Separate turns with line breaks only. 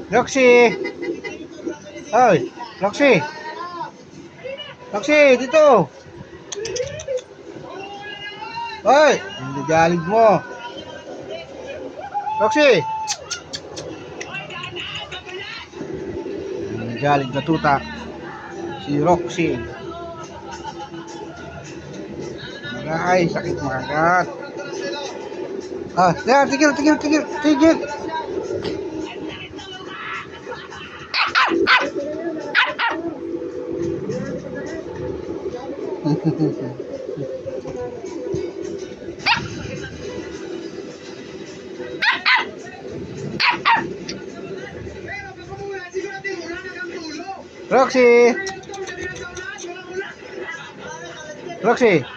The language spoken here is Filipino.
Roxy! Hoy! Roxy! Roxy! Dito! Hoy! Hindi galig mo! Roxy! Hindi galig na tuta. Si Roxy. Ay, sakit makagat. Ah, yan, tigil, tigil, tigil, tigil. Roxy! Roxy!